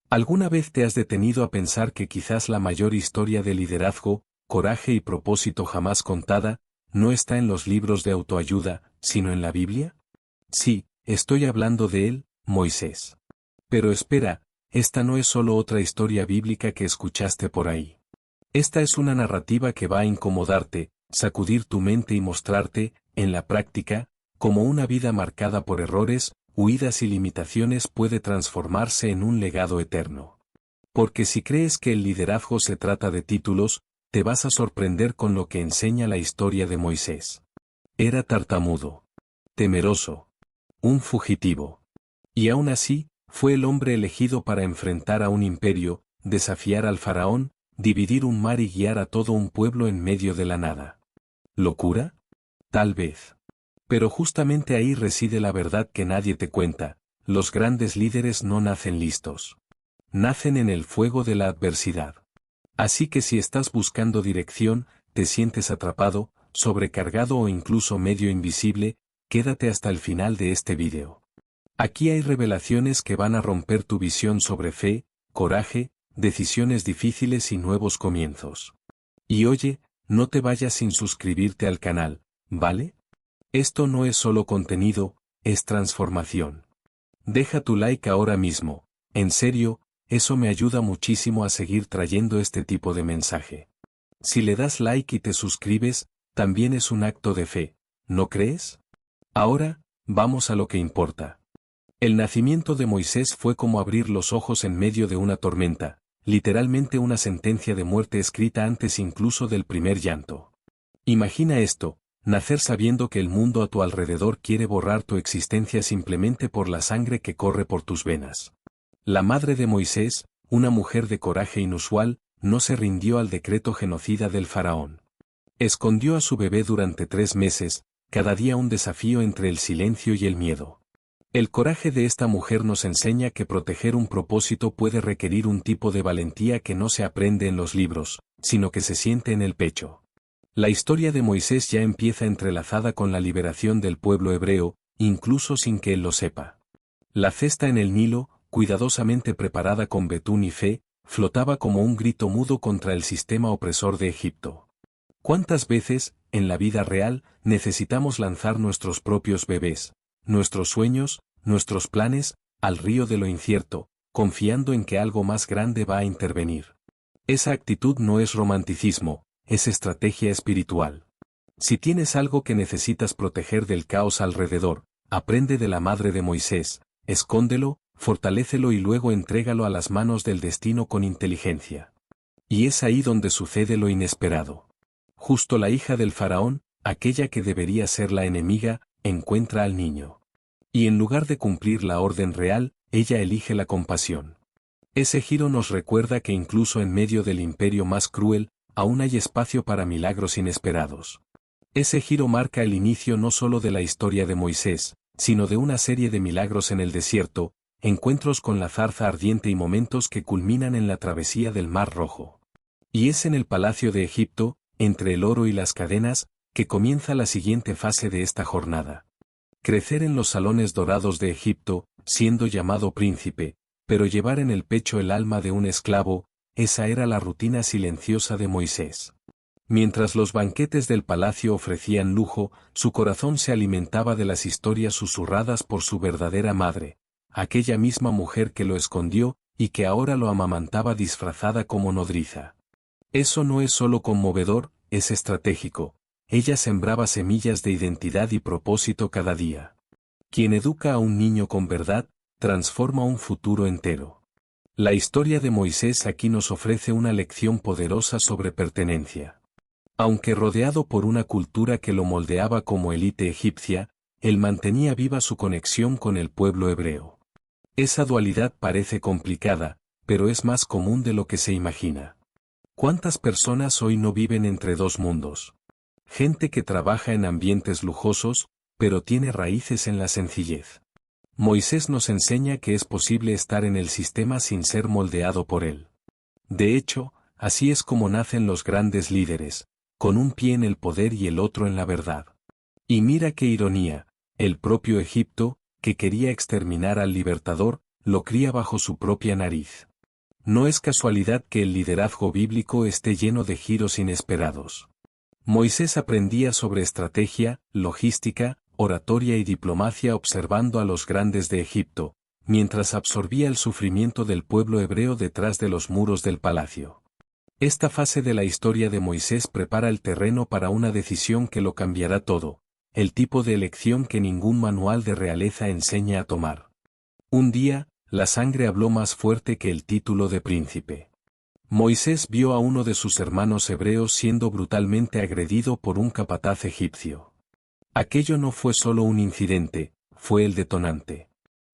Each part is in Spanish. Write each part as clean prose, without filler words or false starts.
¿Alguna vez te has detenido a pensar que quizás la mayor historia de liderazgo, coraje y propósito jamás contada, no está en los libros de autoayuda, sino en la Biblia? Sí, estoy hablando de él, Moisés. Pero espera, esta no es solo otra historia bíblica que escuchaste por ahí. Esta es una narrativa que va a incomodarte, sacudir tu mente y mostrarte, en la práctica, cómo una vida marcada por errores, huidas y limitaciones puede transformarse en un legado eterno. Porque si crees que el liderazgo se trata de títulos, te vas a sorprender con lo que enseña la historia de Moisés. Era tartamudo, temeroso, un fugitivo. Y aún así, fue el hombre elegido para enfrentar a un imperio, desafiar al faraón, dividir un mar y guiar a todo un pueblo en medio de la nada. ¿Locura? Tal vez. Pero justamente ahí reside la verdad que nadie te cuenta: los grandes líderes no nacen listos. Nacen en el fuego de la adversidad. Así que si estás buscando dirección, te sientes atrapado, sobrecargado o incluso medio invisible, quédate hasta el final de este vídeo. Aquí hay revelaciones que van a romper tu visión sobre fe, coraje, decisiones difíciles y nuevos comienzos. Y oye, no te vayas sin suscribirte al canal, ¿vale? Esto no es solo contenido, es transformación. Deja tu like ahora mismo, en serio, eso me ayuda muchísimo a seguir trayendo este tipo de mensaje. Si le das like y te suscribes, también es un acto de fe, ¿no crees? Ahora, vamos a lo que importa. El nacimiento de Moisés fue como abrir los ojos en medio de una tormenta, literalmente una sentencia de muerte escrita antes incluso del primer llanto. Imagina esto: nacer sabiendo que el mundo a tu alrededor quiere borrar tu existencia simplemente por la sangre que corre por tus venas. La madre de Moisés, una mujer de coraje inusual, no se rindió al decreto genocida del faraón. Escondió a su bebé durante 3 meses, cada día un desafío entre el silencio y el miedo. El coraje de esta mujer nos enseña que proteger un propósito puede requerir un tipo de valentía que no se aprende en los libros, sino que se siente en el pecho. La historia de Moisés ya empieza entrelazada con la liberación del pueblo hebreo, incluso sin que él lo sepa. La cesta en el Nilo, cuidadosamente preparada con betún y fe, flotaba como un grito mudo contra el sistema opresor de Egipto. ¿Cuántas veces, en la vida real, necesitamos lanzar nuestros propios bebés, nuestros sueños, nuestros planes, al río de lo incierto, confiando en que algo más grande va a intervenir? Esa actitud no es romanticismo, es estrategia espiritual. Si tienes algo que necesitas proteger del caos alrededor, aprende de la madre de Moisés, escóndelo, fortalécelo y luego entrégalo a las manos del destino con inteligencia. Y es ahí donde sucede lo inesperado. Justo la hija del faraón, aquella que debería ser la enemiga, encuentra al niño. Y en lugar de cumplir la orden real, ella elige la compasión. Ese giro nos recuerda que incluso en medio del imperio más cruel, aún hay espacio para milagros inesperados. Ese giro marca el inicio no solo de la historia de Moisés, sino de una serie de milagros en el desierto, encuentros con la zarza ardiente y momentos que culminan en la travesía del Mar Rojo. Y es en el palacio de Egipto, entre el oro y las cadenas, que comienza la siguiente fase de esta jornada. Crecer en los salones dorados de Egipto, siendo llamado príncipe, pero llevar en el pecho el alma de un esclavo, esa era la rutina silenciosa de Moisés. Mientras los banquetes del palacio ofrecían lujo, su corazón se alimentaba de las historias susurradas por su verdadera madre, aquella misma mujer que lo escondió, y que ahora lo amamantaba disfrazada como nodriza. Eso no es solo conmovedor, es estratégico. Ella sembraba semillas de identidad y propósito cada día. Quien educa a un niño con verdad, transforma un futuro entero. La historia de Moisés aquí nos ofrece una lección poderosa sobre pertenencia. Aunque rodeado por una cultura que lo moldeaba como élite egipcia, él mantenía viva su conexión con el pueblo hebreo. Esa dualidad parece complicada, pero es más común de lo que se imagina. ¿Cuántas personas hoy no viven entre dos mundos? Gente que trabaja en ambientes lujosos, pero tiene raíces en la sencillez. Moisés nos enseña que es posible estar en el sistema sin ser moldeado por él. De hecho, así es como nacen los grandes líderes, con un pie en el poder y el otro en la verdad. Y mira qué ironía, el propio Egipto, que quería exterminar al libertador, lo cría bajo su propia nariz. No es casualidad que el liderazgo bíblico esté lleno de giros inesperados. Moisés aprendía sobre estrategia, logística, oratoria y diplomacia observando a los grandes de Egipto, mientras absorbía el sufrimiento del pueblo hebreo detrás de los muros del palacio. Esta fase de la historia de Moisés prepara el terreno para una decisión que lo cambiará todo, el tipo de elección que ningún manual de realeza enseña a tomar. Un día, la sangre habló más fuerte que el título de príncipe. Moisés vio a uno de sus hermanos hebreos siendo brutalmente agredido por un capataz egipcio. Aquello no fue solo un incidente, fue el detonante.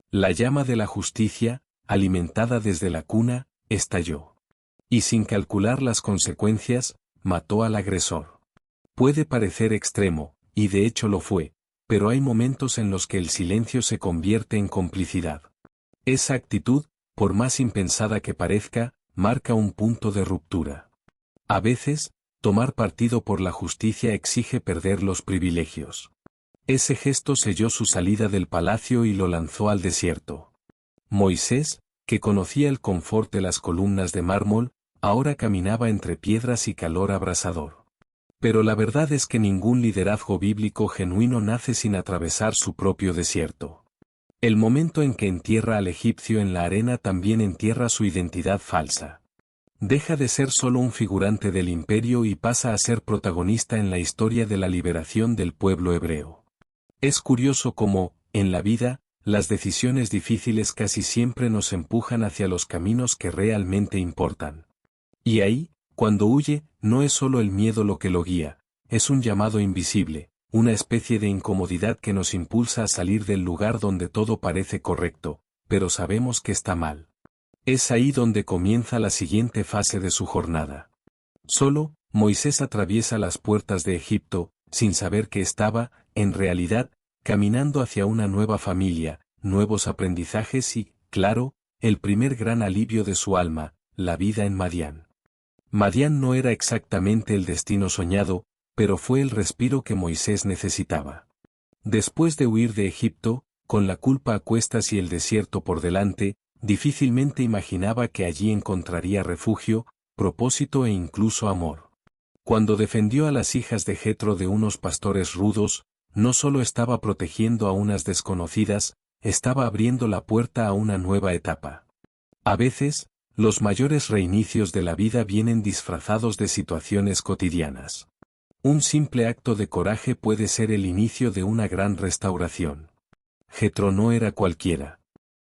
La llama de la justicia, alimentada desde la cuna, estalló. Y sin calcular las consecuencias, mató al agresor. Puede parecer extremo, y de hecho lo fue, pero hay momentos en los que el silencio se convierte en complicidad. Esa actitud, por más impensada que parezca, marca un punto de ruptura. A veces, tomar partido por la justicia exige perder los privilegios. Ese gesto selló su salida del palacio y lo lanzó al desierto. Moisés, que conocía el confort de las columnas de mármol, ahora caminaba entre piedras y calor abrasador. Pero la verdad es que ningún liderazgo bíblico genuino nace sin atravesar su propio desierto. El momento en que entierra al egipcio en la arena también entierra su identidad falsa. Deja de ser solo un figurante del imperio y pasa a ser protagonista en la historia de la liberación del pueblo hebreo. Es curioso cómo, en la vida, las decisiones difíciles casi siempre nos empujan hacia los caminos que realmente importan. Y ahí, cuando huye, no es solo el miedo lo que lo guía, es un llamado invisible, una especie de incomodidad que nos impulsa a salir del lugar donde todo parece correcto, pero sabemos que está mal. Es ahí donde comienza la siguiente fase de su jornada. Solo, Moisés atraviesa las puertas de Egipto, sin saber que estaba, en realidad, caminando hacia una nueva familia, nuevos aprendizajes y, claro, el primer gran alivio de su alma, la vida en Madián. Madián no era exactamente el destino soñado, pero fue el respiro que Moisés necesitaba. Después de huir de Egipto, con la culpa a cuestas y el desierto por delante, difícilmente imaginaba que allí encontraría refugio, propósito e incluso amor. Cuando defendió a las hijas de Jetro de unos pastores rudos, no solo estaba protegiendo a unas desconocidas, estaba abriendo la puerta a una nueva etapa. A veces, los mayores reinicios de la vida vienen disfrazados de situaciones cotidianas. Un simple acto de coraje puede ser el inicio de una gran restauración. Jetro no era cualquiera.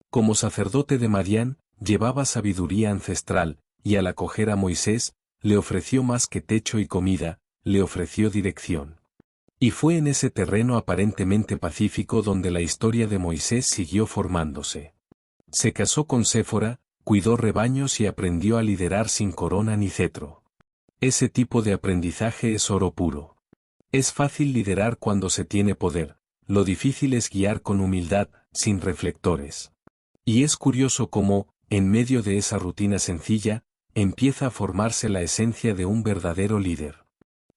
Como sacerdote de Madián, llevaba sabiduría ancestral, y al acoger a Moisés, le ofreció más que techo y comida, le ofreció dirección. Y fue en ese terreno aparentemente pacífico donde la historia de Moisés siguió formándose. Se casó con Séfora, cuidó rebaños y aprendió a liderar sin corona ni cetro. Ese tipo de aprendizaje es oro puro. Es fácil liderar cuando se tiene poder, lo difícil es guiar con humildad, sin reflectores. Y es curioso cómo, en medio de esa rutina sencilla, empieza a formarse la esencia de un verdadero líder.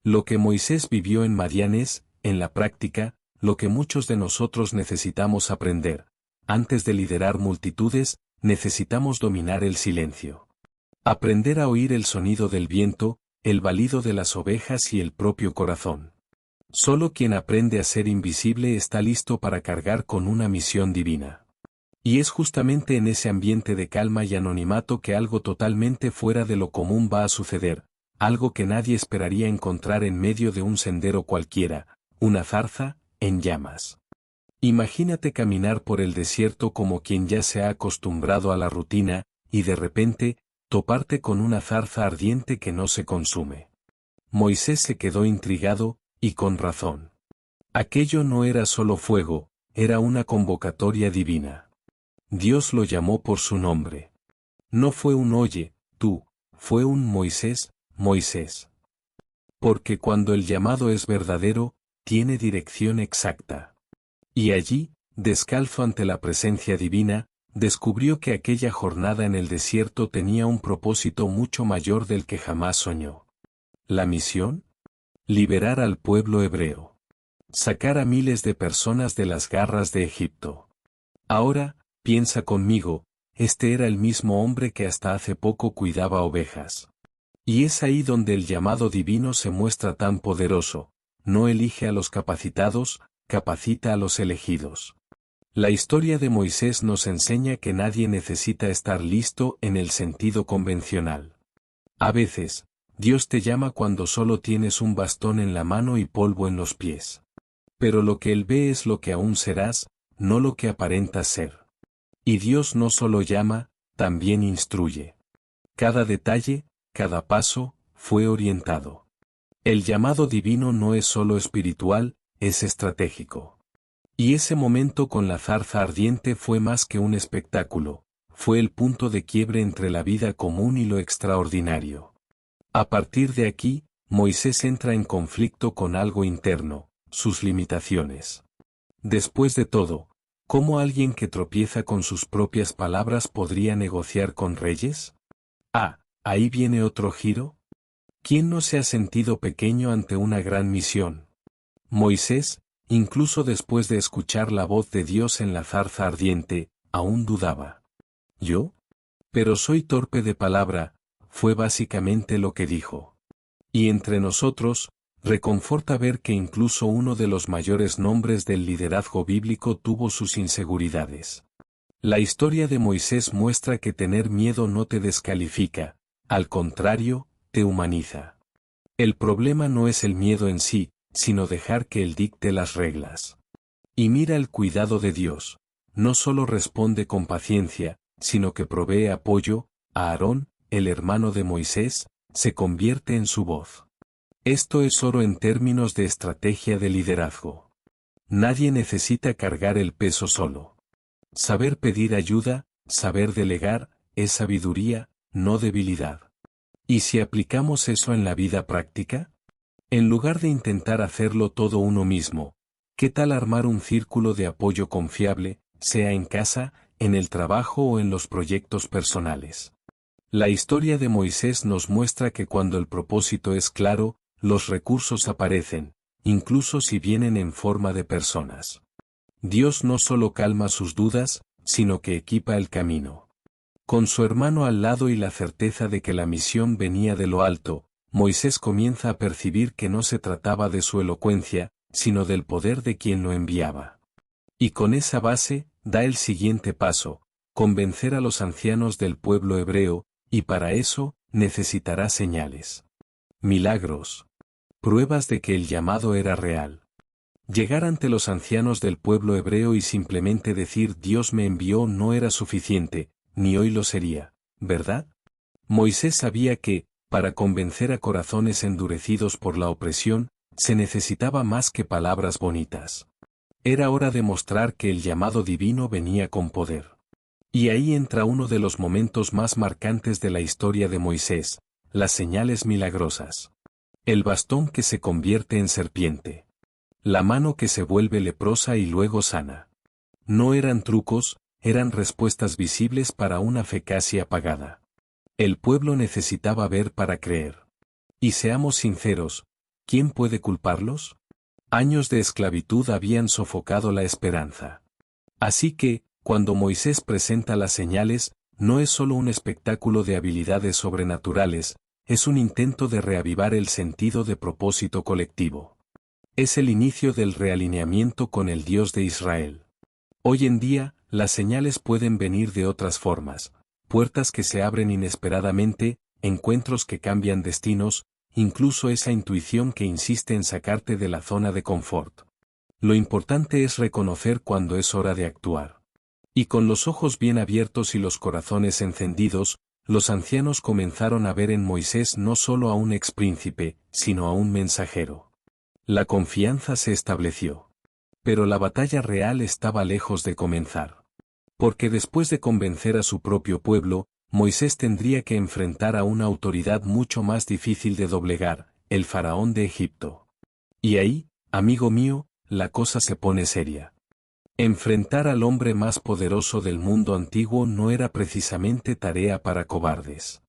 Lo que Moisés vivió en Madián es, en la práctica, lo que muchos de nosotros necesitamos aprender. Antes de liderar multitudes, necesitamos dominar el silencio. Aprender a oír el sonido del viento, el balido de las ovejas y el propio corazón. Solo quien aprende a ser invisible está listo para cargar con una misión divina. Y es justamente en ese ambiente de calma y anonimato que algo totalmente fuera de lo común va a suceder, algo que nadie esperaría encontrar en medio de un sendero cualquiera, una zarza, en llamas. Imagínate caminar por el desierto como quien ya se ha acostumbrado a la rutina, y de repente, toparte con una zarza ardiente que no se consume. Moisés se quedó intrigado, y con razón. Aquello no era solo fuego, era una convocatoria divina. Dios lo llamó por su nombre. No fue un oye, tú, fue un Moisés, Moisés. Porque cuando el llamado es verdadero, tiene dirección exacta. Y allí, descalzo ante la presencia divina, descubrió que aquella jornada en el desierto tenía un propósito mucho mayor del que jamás soñó. ¿La misión? Liberar al pueblo hebreo. Sacar a miles de personas de las garras de Egipto. Ahora, piensa conmigo, este era el mismo hombre que hasta hace poco cuidaba ovejas. Y es ahí donde el llamado divino se muestra tan poderoso: no elige a los capacitados, capacita a los elegidos. La historia de Moisés nos enseña que nadie necesita estar listo en el sentido convencional. A veces, Dios te llama cuando solo tienes un bastón en la mano y polvo en los pies. Pero lo que Él ve es lo que aún serás, no lo que aparentas ser. Y Dios no solo llama, también instruye. Cada detalle, cada paso, fue orientado. El llamado divino no es solo espiritual, es estratégico. Y ese momento con la zarza ardiente fue más que un espectáculo, fue el punto de quiebre entre la vida común y lo extraordinario. A partir de aquí, Moisés entra en conflicto con algo interno, sus limitaciones. Después de todo, ¿cómo alguien que tropieza con sus propias palabras podría negociar con reyes? Ahí viene otro giro. ¿Quién no se ha sentido pequeño ante una gran misión? Moisés, incluso después de escuchar la voz de Dios en la zarza ardiente, aún dudaba. ¿Yo? Pero soy torpe de palabra, fue básicamente lo que dijo. Y entre nosotros, reconforta ver que incluso uno de los mayores nombres del liderazgo bíblico tuvo sus inseguridades. La historia de Moisés muestra que tener miedo no te descalifica, al contrario, te humaniza. El problema no es el miedo en sí, sino dejar que Él dicte las reglas. Y mira el cuidado de Dios, no solo responde con paciencia, sino que provee apoyo. A Aarón, el hermano de Moisés, se convierte en su voz. Esto es oro en términos de estrategia de liderazgo. Nadie necesita cargar el peso solo. Saber pedir ayuda, saber delegar, es sabiduría, no debilidad. ¿Y si aplicamos eso en la vida práctica? En lugar de intentar hacerlo todo uno mismo, ¿qué tal armar un círculo de apoyo confiable, sea en casa, en el trabajo o en los proyectos personales? La historia de Moisés nos muestra que cuando el propósito es claro, los recursos aparecen, incluso si vienen en forma de personas. Dios no solo calma sus dudas, sino que equipa el camino. Con su hermano al lado y la certeza de que la misión venía de lo alto, Moisés comienza a percibir que no se trataba de su elocuencia, sino del poder de quien lo enviaba. Y con esa base, da el siguiente paso: convencer a los ancianos del pueblo hebreo, y para eso, necesitará señales. Milagros. Pruebas de que el llamado era real. Llegar ante los ancianos del pueblo hebreo y simplemente decir Dios me envió no era suficiente, ni hoy lo sería, ¿verdad? Moisés sabía que, para convencer a corazones endurecidos por la opresión, se necesitaba más que palabras bonitas. Era hora de mostrar que el llamado divino venía con poder. Y ahí entra uno de los momentos más marcantes de la historia de Moisés: las señales milagrosas. El bastón que se convierte en serpiente. La mano que se vuelve leprosa y luego sana. No eran trucos, eran respuestas visibles para una fe casi apagada. El pueblo necesitaba ver para creer. Y seamos sinceros, ¿quién puede culparlos? Años de esclavitud habían sofocado la esperanza. Así que, cuando Moisés presenta las señales, no es solo un espectáculo de habilidades sobrenaturales, es un intento de reavivar el sentido de propósito colectivo. Es el inicio del realineamiento con el Dios de Israel. Hoy en día, las señales pueden venir de otras formas: puertas que se abren inesperadamente, encuentros que cambian destinos, incluso esa intuición que insiste en sacarte de la zona de confort. Lo importante es reconocer cuando es hora de actuar. Y con los ojos bien abiertos y los corazones encendidos, los ancianos comenzaron a ver en Moisés no solo a un expríncipe, sino a un mensajero. La confianza se estableció. Pero la batalla real estaba lejos de comenzar. Porque después de convencer a su propio pueblo, Moisés tendría que enfrentar a una autoridad mucho más difícil de doblegar: el faraón de Egipto. Y ahí, amigo mío, la cosa se pone seria. Enfrentar al hombre más poderoso del mundo antiguo no era precisamente tarea para cobardes.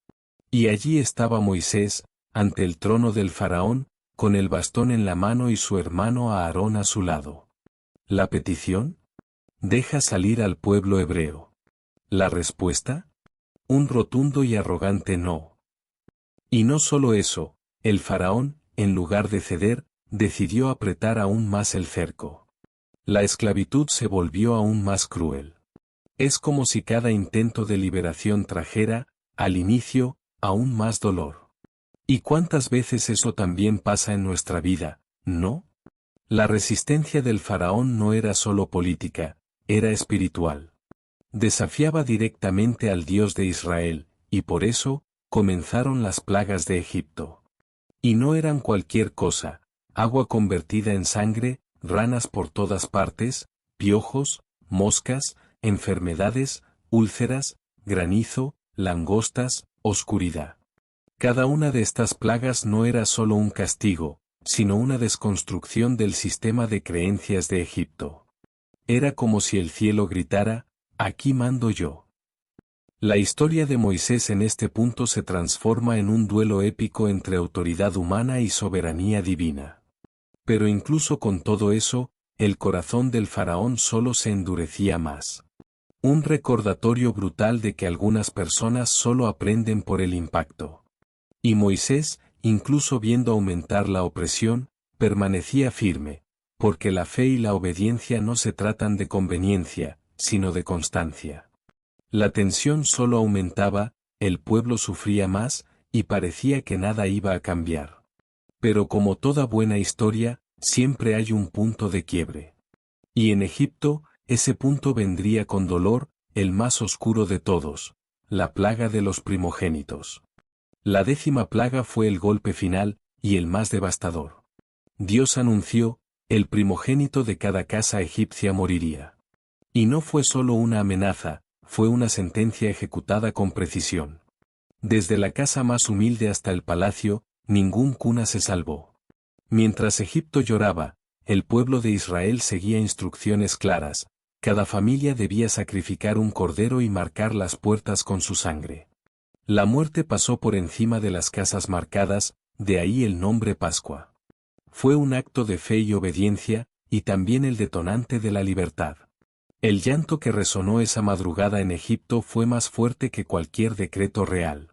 Y allí estaba Moisés, ante el trono del faraón, con el bastón en la mano y su hermano Aarón a su lado. ¿La petición? Deja salir al pueblo hebreo. ¿La respuesta? Un rotundo y arrogante no. Y no solo eso, el faraón, en lugar de ceder, decidió apretar aún más el cerco. La esclavitud se volvió aún más cruel. Es como si cada intento de liberación trajera, al inicio, aún más dolor. ¿Y cuántas veces eso también pasa en nuestra vida, no? La resistencia del faraón no era solo política, era espiritual. Desafiaba directamente al Dios de Israel, y por eso, comenzaron las plagas de Egipto. Y no eran cualquier cosa, agua convertida en sangre, ranas por todas partes, piojos, moscas, enfermedades, úlceras, granizo, langostas, oscuridad. Cada una de estas plagas no era solo un castigo, sino una desconstrucción del sistema de creencias de Egipto. Era como si el cielo gritara, aquí mando yo. La historia de Moisés en este punto se transforma en un duelo épico entre autoridad humana y soberanía divina. Pero incluso con todo eso, el corazón del faraón solo se endurecía más. Un recordatorio brutal de que algunas personas solo aprenden por el impacto. Y Moisés, incluso viendo aumentar la opresión, permanecía firme, porque la fe y la obediencia no se tratan de conveniencia, sino de constancia. La tensión solo aumentaba, el pueblo sufría más, y parecía que nada iba a cambiar. Pero como toda buena historia, siempre hay un punto de quiebre. Y en Egipto, ese punto vendría con dolor, el más oscuro de todos, la plaga de los primogénitos. La 10ª plaga fue el golpe final, y el más devastador. Dios anunció, el primogénito de cada casa egipcia moriría. Y no fue solo una amenaza, fue una sentencia ejecutada con precisión. Desde la casa más humilde hasta el palacio, ningún cuna se salvó. Mientras Egipto lloraba, el pueblo de Israel seguía instrucciones claras, cada familia debía sacrificar un cordero y marcar las puertas con su sangre. La muerte pasó por encima de las casas marcadas, de ahí el nombre Pascua. Fue un acto de fe y obediencia, y también el detonante de la libertad. El llanto que resonó esa madrugada en Egipto fue más fuerte que cualquier decreto real.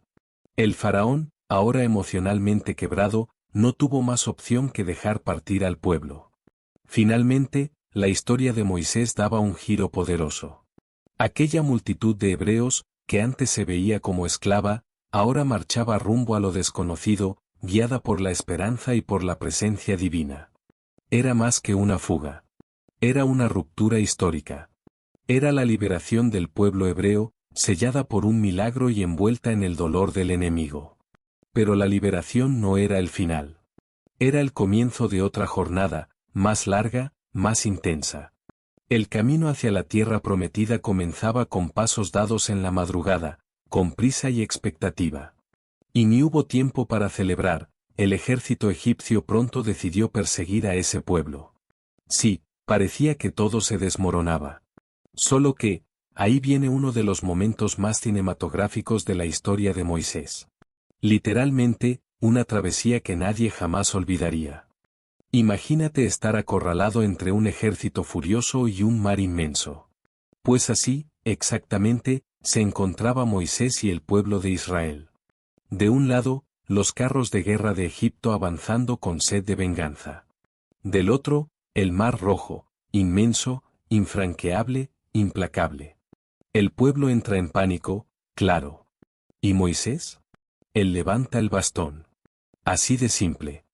El faraón, ahora emocionalmente quebrado, no tuvo más opción que dejar partir al pueblo. Finalmente, la historia de Moisés daba un giro poderoso. Aquella multitud de hebreos, que antes se veía como esclava, ahora marchaba rumbo a lo desconocido, guiada por la esperanza y por la presencia divina. Era más que una fuga. Era una ruptura histórica. Era la liberación del pueblo hebreo, sellada por un milagro y envuelta en el dolor del enemigo. Pero la liberación no era el final. Era el comienzo de otra jornada, más larga, más intensa. El camino hacia la tierra prometida comenzaba con pasos dados en la madrugada, con prisa y expectativa. Y ni hubo tiempo para celebrar, el ejército egipcio pronto decidió perseguir a ese pueblo. Sí, parecía que todo se desmoronaba. Solo que, ahí viene uno de los momentos más cinematográficos de la historia de Moisés. Literalmente, una travesía que nadie jamás olvidaría. Imagínate estar acorralado entre un ejército furioso y un mar inmenso. Pues así, exactamente, se encontraba Moisés y el pueblo de Israel. De un lado, los carros de guerra de Egipto avanzando con sed de venganza. Del otro, el mar rojo, inmenso, infranqueable, implacable. El pueblo entra en pánico, claro. ¿Y Moisés? Él levanta el bastón. Así de simple.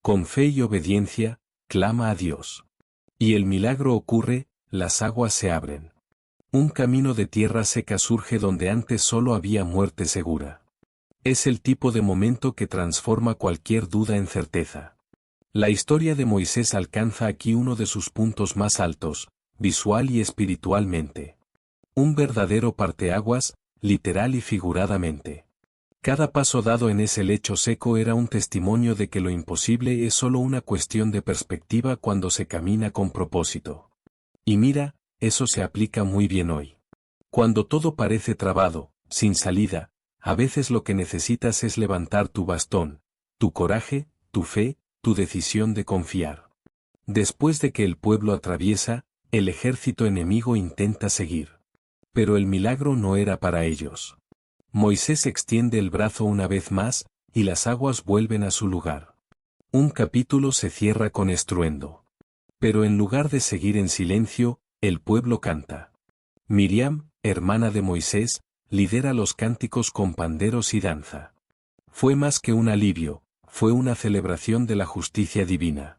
Con fe y obediencia, clama a Dios. Y el milagro ocurre, las aguas se abren. Un camino de tierra seca surge donde antes solo había muerte segura. Es el tipo de momento que transforma cualquier duda en certeza. La historia de Moisés alcanza aquí uno de sus puntos más altos, visual y espiritualmente. Un verdadero parteaguas, literal y figuradamente. Cada paso dado en ese lecho seco era un testimonio de que lo imposible es solo una cuestión de perspectiva cuando se camina con propósito. Y mira, eso se aplica muy bien hoy. Cuando todo parece trabado, sin salida, a veces lo que necesitas es levantar tu bastón, tu coraje, tu fe, tu decisión de confiar. Después de que el pueblo atraviesa, el ejército enemigo intenta seguir. Pero el milagro no era para ellos. Moisés extiende el brazo una vez más, y las aguas vuelven a su lugar. Un capítulo se cierra con estruendo. Pero en lugar de seguir en silencio, el pueblo canta. Miriam, hermana de Moisés, lidera los cánticos con panderos y danza. Fue más que un alivio, fue una celebración de la justicia divina.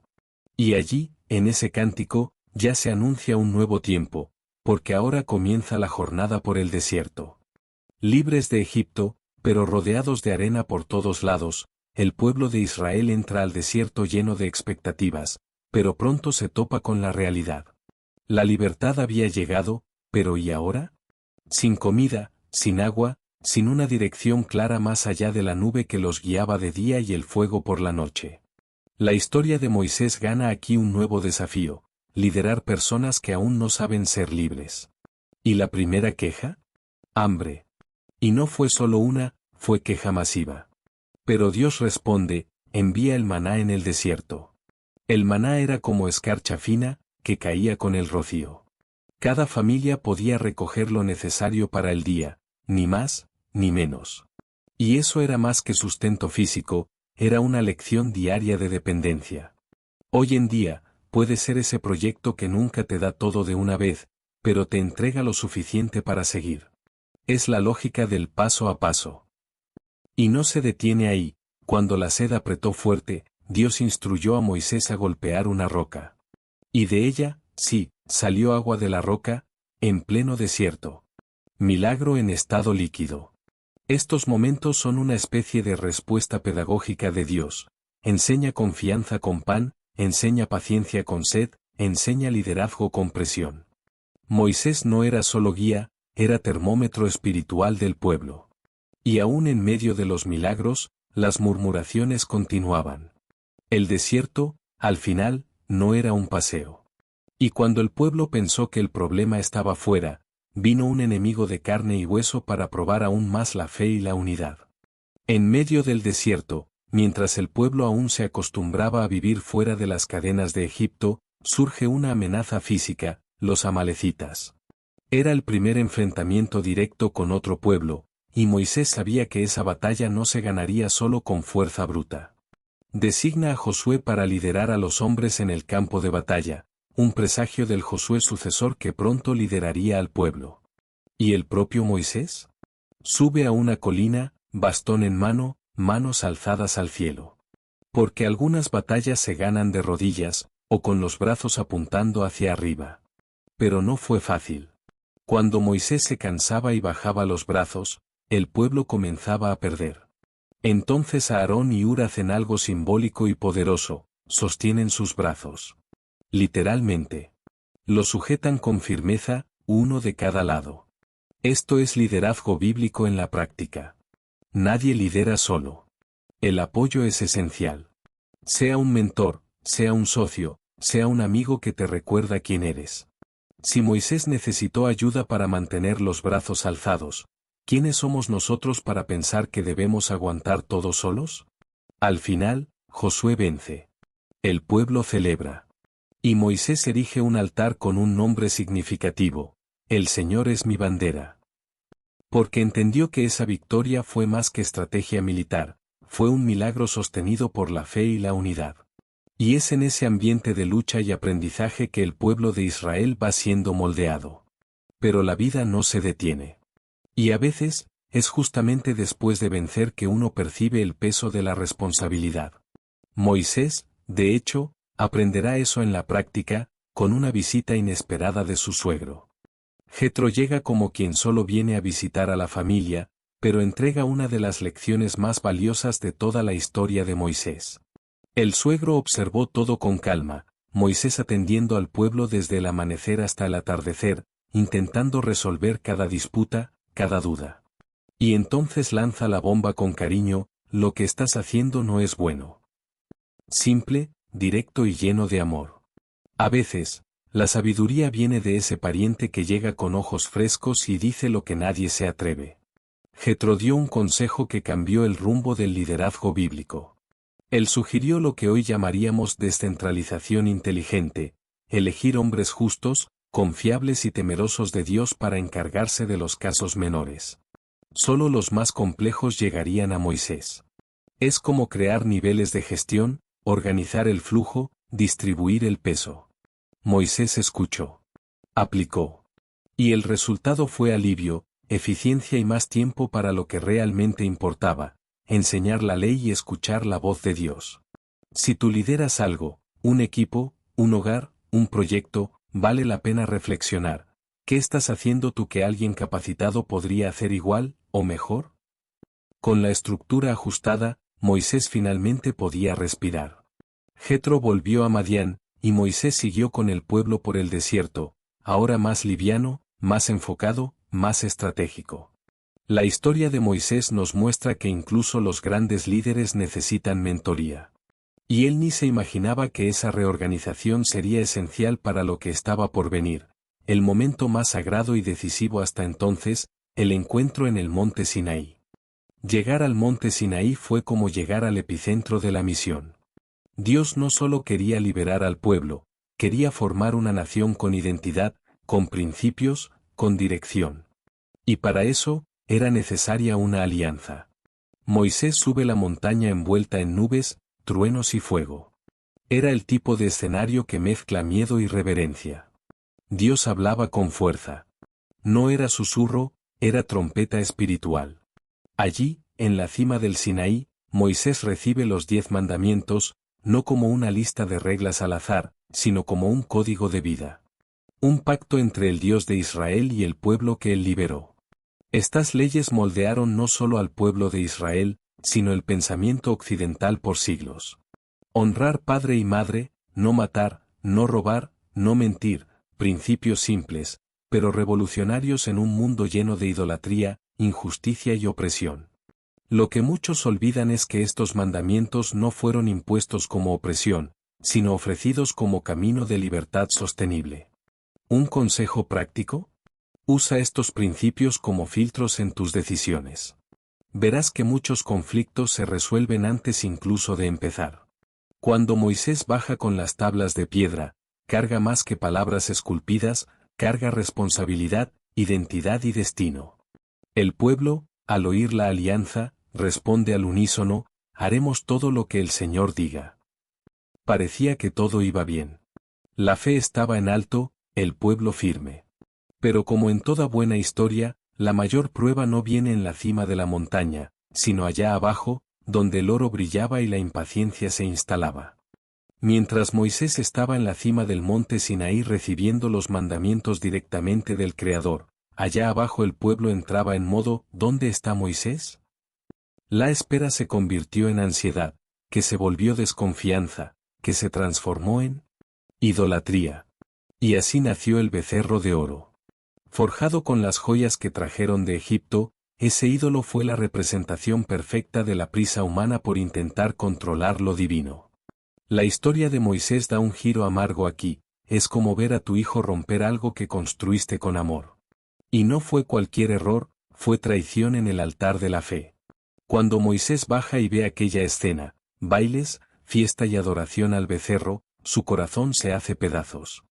Y allí, en ese cántico, ya se anuncia un nuevo tiempo, porque ahora comienza la jornada por el desierto. Libres de Egipto, pero rodeados de arena por todos lados, el pueblo de Israel entra al desierto lleno de expectativas, pero pronto se topa con la realidad. La libertad había llegado, pero ¿y ahora? Sin comida, sin agua, sin una dirección clara más allá de la nube que los guiaba de día y el fuego por la noche. La historia de Moisés gana aquí un nuevo desafío: liderar personas que aún no saben ser libres. ¿Y la primera queja? Hambre. Y no fue solo una, fue queja masiva. Pero Dios responde, envía el maná en el desierto. El maná era como escarcha fina, que caía con el rocío. Cada familia podía recoger lo necesario para el día, ni más, ni menos. Y eso era más que sustento físico, era una lección diaria de dependencia. Hoy en día, puede ser ese proyecto que nunca te da todo de una vez, pero te entrega lo suficiente para seguir. Es la lógica del paso a paso. Y no se detiene ahí. Cuando la sed apretó fuerte, Dios instruyó a Moisés a golpear una roca. Y de ella, sí, salió agua de la roca, en pleno desierto. Milagro en estado líquido. Estos momentos son una especie de respuesta pedagógica de Dios. Enseña confianza con pan, enseña paciencia con sed, enseña liderazgo con presión. Moisés no era solo guía, era termómetro espiritual del pueblo. Y aún en medio de los milagros, las murmuraciones continuaban. El desierto, al final, no era un paseo. Y cuando el pueblo pensó que el problema estaba fuera, vino un enemigo de carne y hueso para probar aún más la fe y la unidad. En medio del desierto, mientras el pueblo aún se acostumbraba a vivir fuera de las cadenas de Egipto, surge una amenaza física: los amalecitas. Era el primer enfrentamiento directo con otro pueblo, y Moisés sabía que esa batalla no se ganaría solo con fuerza bruta. Designa a Josué para liderar a los hombres en el campo de batalla, un presagio del Josué sucesor que pronto lideraría al pueblo. ¿Y el propio Moisés? Sube a una colina, bastón en mano, manos alzadas al cielo. Porque algunas batallas se ganan de rodillas, o con los brazos apuntando hacia arriba. Pero no fue fácil. Cuando Moisés se cansaba y bajaba los brazos, el pueblo comenzaba a perder. Entonces Aarón y Hur hacen algo simbólico y poderoso: sostienen sus brazos. Literalmente. Los sujetan con firmeza, uno de cada lado. Esto es liderazgo bíblico en la práctica. Nadie lidera solo. El apoyo es esencial. Sea un mentor, sea un socio, sea un amigo que te recuerda quién eres. Si Moisés necesitó ayuda para mantener los brazos alzados, ¿quiénes somos nosotros para pensar que debemos aguantar todos solos? Al final, Josué vence. El pueblo celebra. Y Moisés erige un altar con un nombre significativo: El Señor es mi bandera. Porque entendió que esa victoria fue más que estrategia militar, fue un milagro sostenido por la fe y la unidad. Y es en ese ambiente de lucha y aprendizaje que el pueblo de Israel va siendo moldeado. Pero la vida no se detiene. Y a veces, es justamente después de vencer que uno percibe el peso de la responsabilidad. Moisés, de hecho, aprenderá eso en la práctica, con una visita inesperada de su suegro. Jetro llega como quien solo viene a visitar a la familia, pero entrega una de las lecciones más valiosas de toda la historia de Moisés. El suegro observó todo con calma, Moisés atendiendo al pueblo desde el amanecer hasta el atardecer, intentando resolver cada disputa, cada duda. Y entonces lanza la bomba con cariño: lo que estás haciendo no es bueno. Simple, directo y lleno de amor. A veces, la sabiduría viene de ese pariente que llega con ojos frescos y dice lo que nadie se atreve. Jetro dio un consejo que cambió el rumbo del liderazgo bíblico. Él sugirió lo que hoy llamaríamos descentralización inteligente: elegir hombres justos, confiables y temerosos de Dios para encargarse de los casos menores. Solo los más complejos llegarían a Moisés. Es como crear niveles de gestión, organizar el flujo, distribuir el peso. Moisés escuchó. Aplicó. Y el resultado fue alivio, eficiencia y más tiempo para lo que realmente importaba, enseñar la ley y escuchar la voz de Dios. Si tú lideras algo, un equipo, un hogar, un proyecto, vale la pena reflexionar. ¿Qué estás haciendo tú que alguien capacitado podría hacer igual, o mejor? Con la estructura ajustada, Moisés finalmente podía respirar. Jetro volvió a Madián, y Moisés siguió con el pueblo por el desierto, ahora más liviano, más enfocado, más estratégico. La historia de Moisés nos muestra que incluso los grandes líderes necesitan mentoría. Y él ni se imaginaba que esa reorganización sería esencial para lo que estaba por venir, el momento más sagrado y decisivo hasta entonces, el encuentro en el monte Sinaí. Llegar al monte Sinaí fue como llegar al epicentro de la misión. Dios no solo quería liberar al pueblo, quería formar una nación con identidad, con principios, con dirección. Y para eso, era necesaria una alianza. Moisés sube la montaña envuelta en nubes, truenos y fuego. Era el tipo de escenario que mezcla miedo y reverencia. Dios hablaba con fuerza. No era susurro, era trompeta espiritual. Allí, en la cima del Sinaí, Moisés recibe los 10 mandamientos, no como una lista de reglas al azar, sino como un código de vida. Un pacto entre el Dios de Israel y el pueblo que él liberó. Estas leyes moldearon no solo al pueblo de Israel, sino el pensamiento occidental por siglos. Honrar padre y madre, no matar, no robar, no mentir, principios simples, pero revolucionarios en un mundo lleno de idolatría, injusticia y opresión. Lo que muchos olvidan es que estos mandamientos no fueron impuestos como opresión, sino ofrecidos como camino de libertad sostenible. ¿Un consejo práctico? Usa estos principios como filtros en tus decisiones. Verás que muchos conflictos se resuelven antes incluso de empezar. Cuando Moisés baja con las tablas de piedra, carga más que palabras esculpidas, carga responsabilidad, identidad y destino. El pueblo, al oír la alianza, responde al unísono, haremos todo lo que el Señor diga. Parecía que todo iba bien. La fe estaba en alto, el pueblo firme. Pero como en toda buena historia, la mayor prueba no viene en la cima de la montaña, sino allá abajo, donde el oro brillaba y la impaciencia se instalaba. Mientras Moisés estaba en la cima del monte Sinaí recibiendo los mandamientos directamente del Creador, allá abajo el pueblo entraba en modo ¿dónde está Moisés? La espera se convirtió en ansiedad, que se volvió desconfianza, que se transformó en idolatría. Y así nació el becerro de oro. Forjado con las joyas que trajeron de Egipto, ese ídolo fue la representación perfecta de la prisa humana por intentar controlar lo divino. La historia de Moisés da un giro amargo aquí, es como ver a tu hijo romper algo que construiste con amor. Y no fue cualquier error, fue traición en el altar de la fe. Cuando Moisés baja y ve aquella escena, bailes, fiesta y adoración al becerro, su corazón se hace pedazos.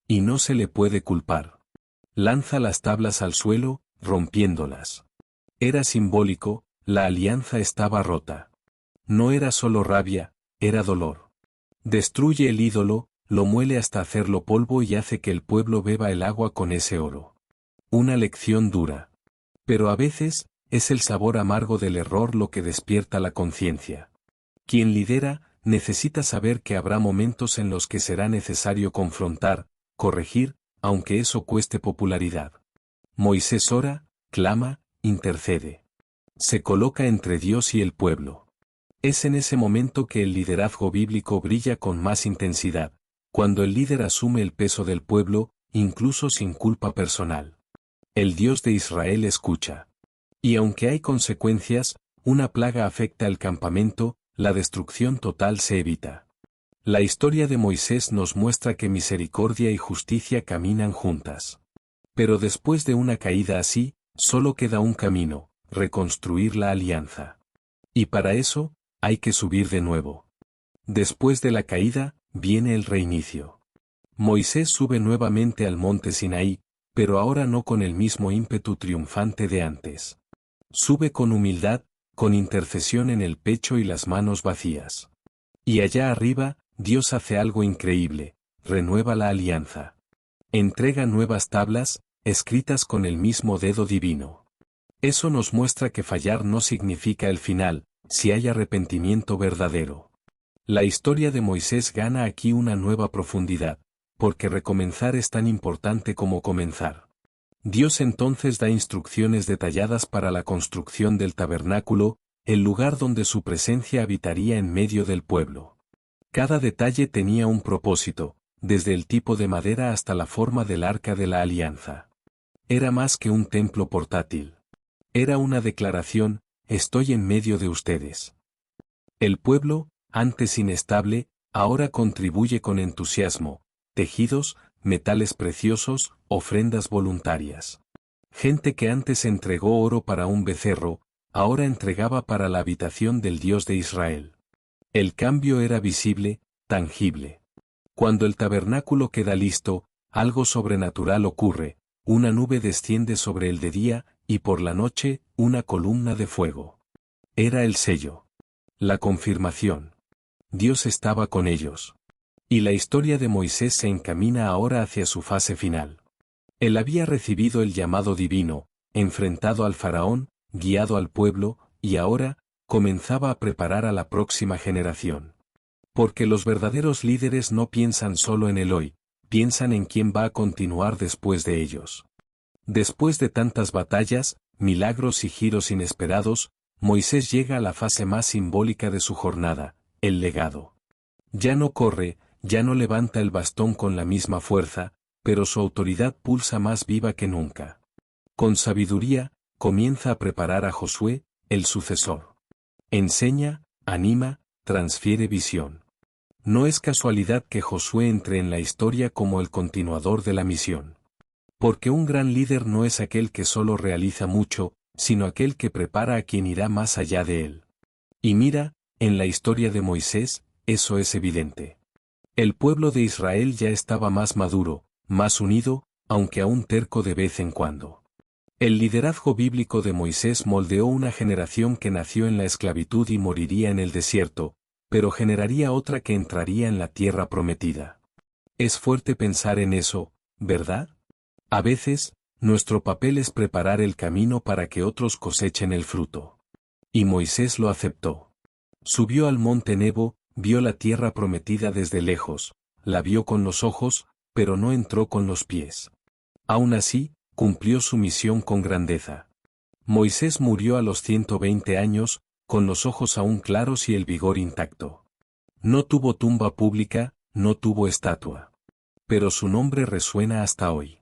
Y no se le puede culpar. Lanza las tablas al suelo, rompiéndolas. Era simbólico, la alianza estaba rota. No era solo rabia, era dolor. Destruye el ídolo, lo muele hasta hacerlo polvo y hace que el pueblo beba el agua con ese oro. Una lección dura. Pero a veces, es el sabor amargo del error lo que despierta la conciencia. Quien lidera, necesita saber que habrá momentos en los que será necesario confrontar, corregir, aunque eso cueste popularidad. Moisés ora, clama, intercede. Se coloca entre Dios y el pueblo. Es en ese momento que el liderazgo bíblico brilla con más intensidad, cuando el líder asume el peso del pueblo, incluso sin culpa personal. El Dios de Israel escucha. Y aunque hay consecuencias, una plaga afecta el campamento, la destrucción total se evita. La historia de Moisés nos muestra que misericordia y justicia caminan juntas. Pero después de una caída así, solo queda un camino, reconstruir la alianza. Y para eso, hay que subir de nuevo. Después de la caída, viene el reinicio. Moisés sube nuevamente al monte Sinaí, pero ahora no con el mismo ímpetu triunfante de antes. Sube con humildad, con intercesión en el pecho y las manos vacías. Y allá arriba, Dios hace algo increíble, renueva la alianza. Entrega nuevas tablas, escritas con el mismo dedo divino. Eso nos muestra que fallar no significa el final, si hay arrepentimiento verdadero. La historia de Moisés gana aquí una nueva profundidad, porque recomenzar es tan importante como comenzar. Dios entonces da instrucciones detalladas para la construcción del tabernáculo, el lugar donde su presencia habitaría en medio del pueblo. Cada detalle tenía un propósito, desde el tipo de madera hasta la forma del arca de la alianza. Era más que un templo portátil. Era una declaración: estoy en medio de ustedes. El pueblo, antes inestable, ahora contribuye con entusiasmo, tejidos, metales preciosos, ofrendas voluntarias. Gente que antes entregó oro para un becerro, ahora entregaba para la habitación del Dios de Israel. El cambio era visible, tangible. Cuando el tabernáculo queda listo, algo sobrenatural ocurre: una nube desciende sobre él de día, y por la noche, una columna de fuego. Era el sello. La confirmación. Dios estaba con ellos. Y la historia de Moisés se encamina ahora hacia su fase final. Él había recibido el llamado divino, enfrentado al faraón, guiado al pueblo, y ahora, comenzaba a preparar a la próxima generación. Porque los verdaderos líderes no piensan solo en el hoy, piensan en quién va a continuar después de ellos. Después de tantas batallas, milagros y giros inesperados, Moisés llega a la fase más simbólica de su jornada, el legado. Ya no corre, ya no levanta el bastón con la misma fuerza, pero su autoridad pulsa más viva que nunca. Con sabiduría, comienza a preparar a Josué, el sucesor. Enseña, anima, transfiere visión. No es casualidad que Josué entre en la historia como el continuador de la misión. Porque un gran líder no es aquel que solo realiza mucho, sino aquel que prepara a quien irá más allá de él. Y mira, en la historia de Moisés, eso es evidente. El pueblo de Israel ya estaba más maduro, más unido, aunque aún terco de vez en cuando. El liderazgo bíblico de Moisés moldeó una generación que nació en la esclavitud y moriría en el desierto, pero generaría otra que entraría en la tierra prometida. Es fuerte pensar en eso, ¿verdad? A veces, nuestro papel es preparar el camino para que otros cosechen el fruto. Y Moisés lo aceptó. Subió al monte Nebo, vio la tierra prometida desde lejos, la vio con los ojos, pero no entró con los pies. Aún así, cumplió su misión con grandeza. Moisés murió a los 120 años, con los ojos aún claros y el vigor intacto. No tuvo tumba pública, no tuvo estatua. Pero su nombre resuena hasta hoy.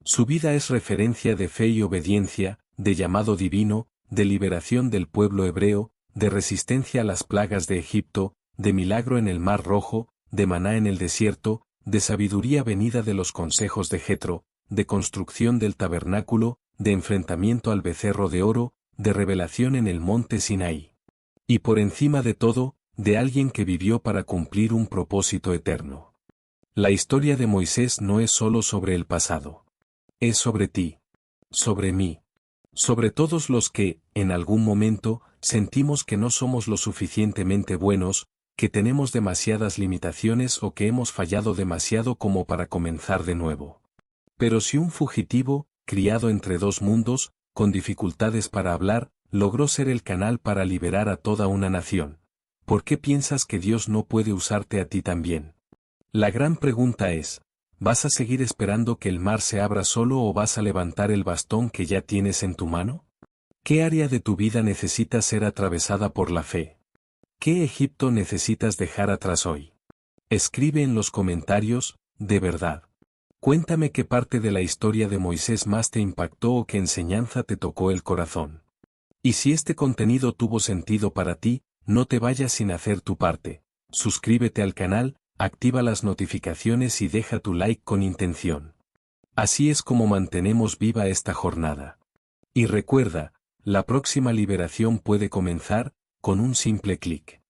Su vida es referencia de fe y obediencia, de llamado divino, de liberación del pueblo hebreo, de resistencia a las plagas de Egipto, de milagro en el Mar Rojo, de maná en el desierto, de sabiduría venida de los consejos de Jetro, de construcción del tabernáculo, de enfrentamiento al becerro de oro, de revelación en el monte Sinaí. Y por encima de todo, de alguien que vivió para cumplir un propósito eterno. La historia de Moisés no es solo sobre el pasado. Es sobre ti. Sobre mí. Sobre todos los que, en algún momento, sentimos que no somos lo suficientemente buenos, que tenemos demasiadas limitaciones o que hemos fallado demasiado como para comenzar de nuevo. Pero si un fugitivo, criado entre dos mundos, con dificultades para hablar, logró ser el canal para liberar a toda una nación, ¿por qué piensas que Dios no puede usarte a ti también? La gran pregunta es, ¿vas a seguir esperando que el mar se abra solo o vas a levantar el bastón que ya tienes en tu mano? ¿Qué área de tu vida necesita ser atravesada por la fe? ¿Qué Egipto necesitas dejar atrás hoy? Escribe en los comentarios, de verdad. Cuéntame qué parte de la historia de Moisés más te impactó o qué enseñanza te tocó el corazón. Y si este contenido tuvo sentido para ti, no te vayas sin hacer tu parte. Suscríbete al canal, activa las notificaciones y deja tu like con intención. Así es como mantenemos viva esta jornada. Y recuerda, la próxima liberación puede comenzar con un simple clic.